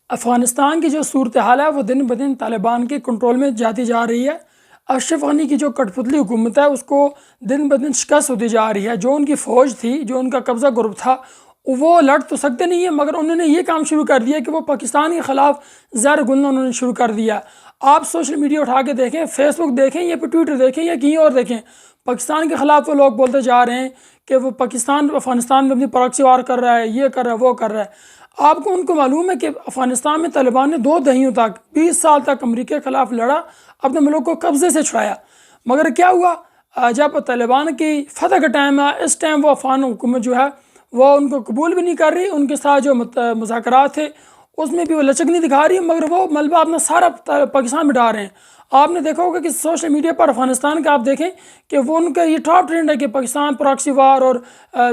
افغانستان کی جو صورتحال ہے وہ دن بدن طالبان کے کنٹرول میں جاتی جا رہی ہے۔ اشرف غنی کی جو کٹ پتلی حکومت ہے اس کو دن بدن شکست ہوتی جا رہی ہے۔ جو ان کی فوج تھی، جو ان کا قبضہ گروپ تھا، وہ لڑ تو سکتے نہیں ہیں، مگر انہوں نے یہ کام شروع کر دیا کہ وہ پاکستان کے خلاف زہر گلنا انہوں نے شروع کر دیا۔ آپ سوشل میڈیا اٹھا کے دیکھیں، فیس بک دیکھیں یا پھر ٹویٹر دیکھیں یا کہیں اور دیکھیں، پاکستان کے خلاف وہ لوگ بولتے جا رہے ہیں کہ وہ پاکستان افغانستان میں اپنی پراکسی وار کر رہا ہے، یہ کر رہا ہے، وہ کر رہا ہے۔ آپ کو ان کو معلوم ہے کہ افغانستان میں طالبان نے 2 دہائیوں تک 20 سال تک امریکہ کے خلاف لڑا، اپنے ملک کو قبضے سے چھڑایا، مگر کیا ہوا؟ جب طالبان کی فتح کا ٹائم ہے، اس ٹائم وہ افغان حکومت جو ہے وہ ان کو قبول بھی نہیں کر رہی، ان کے ساتھ جو مذاکرات تھے اس میں بھی وہ لچک نہیں دکھا رہی، مگر وہ ملبہ اپنا سارا پاکستان میں ڈال رہے ہیں۔ آپ نے دیکھا ہوگا کہ سوشل میڈیا پر افغانستان کا آپ دیکھیں کہ وہ ان کا یہ ٹاپ ٹرینڈ ہے کہ پاکستان پراکسی وار اور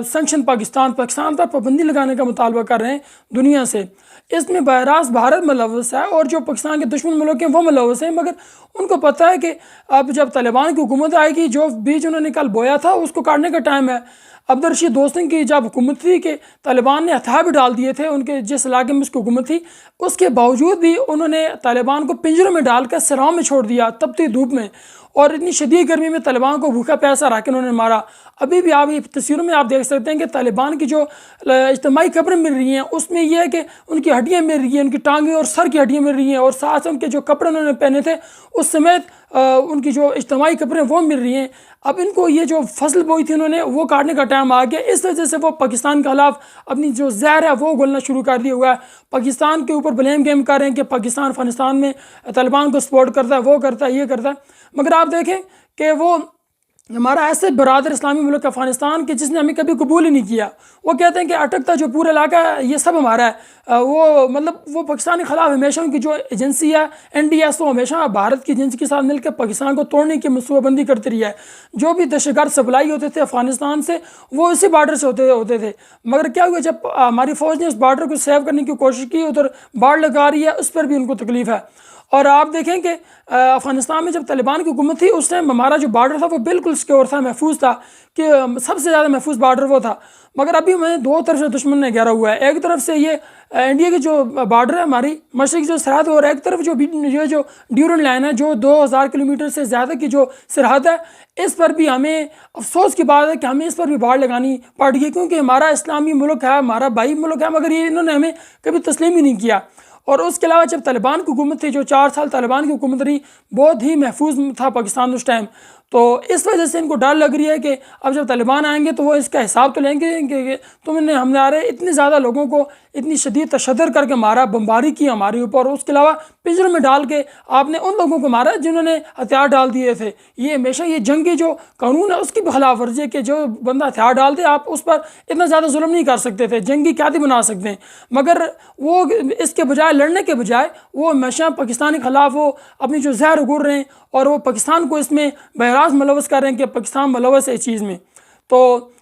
سینکشن پاکستان پر پابندی لگانے کا مطالبہ کر رہے ہیں دنیا سے۔ اس میں براہ راست بھارت ملوث ہے اور جو پاکستان کے دشمن ملک ہیں وہ ملوث ہیں، مگر ان کو پتہ ہے کہ اب جب طالبان کی حکومت آئے گی، جو بیج انہوں نے کل بویا تھا اس کو کاٹنے کا ٹائم ہے۔ عبدالرشید دوستم کی جب حکومت تھی کہ طالبان نے ہتھیار بھی ڈال دیے تھے ان کے جس علاقے میں اس کی حکومت تھی، اس کے باوجود بھی انہوں نے طالبان کو پنجروں میں ڈال کر سراؤں میں چھوڑ دیا تپتی دھوپ میں، اور اتنی شدید گرمی میں طالبان کو بھوکا پیاسا رکھ کے انہوں نے مارا۔ ابھی بھی آپ تصویروں میں آپ دیکھ سکتے ہیں کہ طالبان کی جو اجتماعی قبریں مل رہی ہیں اس میں یہ ہے کہ ان کی ہڈیاں مل رہی ہیں، ان کی ٹانگیں اور سر کی ہڈیاں مل رہی ہیں، اور ساتھ ان کے جو کپڑے انہوں نے پہنے تھے اس سمیت ان کی جو اجتماعی قبریں وہ مل رہی ہیں۔ اب ان کو یہ جو فصل بوئی تھی انہوں نے وہ کاٹنے کا ٹائم آ گیا، اس وجہ سے وہ پاکستان کے خلاف اپنی جو زہر ہے وہ گلنا شروع کر دیا ہوا ہے۔ پاکستان کے اوپر بلیم گیم کر رہے ہیں کہ پاکستان افغانستان میں طالبان کو سپورٹ کرتا ہے، وہ کرتا ہے، یہ کرتا ہے، مگر آپ دیکھیں کہ وہ ہمارا ایسے برادر اسلامی ملک افغانستان کے جس نے ہمیں کبھی قبول ہی نہیں کیا، وہ کہتے ہیں کہ اٹکتا جو پورا علاقہ ہے یہ سب ہمارا ہے۔ وہ پاکستان کے خلاف ہمیشہ ان کی جو ایجنسی ہے NDS وہ ہمیشہ بھارت کی ایجنسی کے ساتھ مل کے پاکستان کو توڑنے کی منصوبہ بندی کرتی رہی ہے۔ جو بھی دہشت گرد سپلائی ہوتے تھے افغانستان سے وہ اسی بارڈر سے ہوتے تھے، مگر کیا ہوا جب ہماری فوج نے اس بارڈر کو سیو کرنے کی کوشش کی، ادھر باڑ لگا رہی ہے، اس پر بھی ان کو تکلیف ہے۔ اور آپ دیکھیں کہ افغانستان میں جب طالبان کی حکومت تھی اس ٹائم ہمارا جو بارڈر تھا وہ بالکل سیکیور تھا، محفوظ تھا، کہ سب سے زیادہ محفوظ بارڈر وہ تھا، مگر ابھی ہمیں 2 طرف سے دشمن نے گھیرا ہوا ہے۔ ایک طرف سے یہ انڈیا کی جو بارڈر ہے ہماری مشرقی جو سرحد ہے، اور ایک طرف جو ڈیورنڈ لائن ہے جو 2000 کلومیٹر سے زیادہ کی جو سرحد ہے، اس پر بھی ہمیں افسوس کی بات ہے کہ ہمیں اس پر بھی باڑ لگانی پڑ گئی، کیونکہ ہمارا اسلامی ملک ہے، ہمارا بھائی ملک ہے، مگر یہ انہوں نے ہمیں کبھی تسلیم ہی نہیں کیا۔ اور اس کے علاوہ جب طالبان کی حکومت تھی، جو 4 سال طالبان کی حکومت رہی، بہت ہی محفوظ تھا پاکستان اس ٹائم، تو اس وجہ سے ان کو ڈر لگ رہی ہے کہ اب جب طالبان آئیں گے تو وہ اس کا حساب تو لیں گے کہ ہم نے اتنے زیادہ لوگوں کو اتنی شدید تشدد کر کے مارا، بمباری کی ہمارے اوپر، اور اس کے علاوہ پنجروں میں ڈال کے آپ نے ان لوگوں کو مارا جنہوں نے ہتھیار ڈال دیے تھے۔ یہ ہمیشہ یہ جنگی جو قانون ہے اس کی بھی خلاف ورزی ہے کہ جو بندہ ہتھیار ڈال دے آپ اس پر اتنا زیادہ ظلم نہیں کر سکتے تھے، جنگی قیادی بنا سکتے ہیں، مگر وہ اس کے بجائے لڑنے کے بجائے وہ ہمیشہ پاکستان کے خلاف وہ اپنی جو زہر اگڑ رہے ہیں، اور وہ پاکستان کو اس میں براہ راست ملوث کر رہے ہیں کہ پاکستان ملوث ہے اس چیز میں۔ تو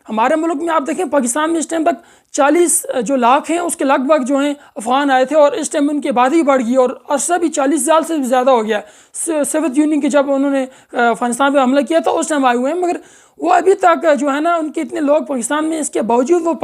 ہمارے ملک میں آپ دیکھیں پاکستان میں اس ٹائم تک 40 جو لاکھ ہیں اس کے لگ بھگ جو ہیں افغان آئے تھے، اور اس ٹائم ان کی آبادی بڑھ گئی اور عرصہ بھی 40 سال سے بھی زیادہ ہو گیا۔ سوویت یونین کی جب انہوں نے افغانستان پہ حملہ کیا تھا اس ٹائم آئے ہوئے ہیں، مگر وہ ابھی تک جو ہے نا ان کے اتنے لوگ پاکستان میں، اس کے باوجود وہ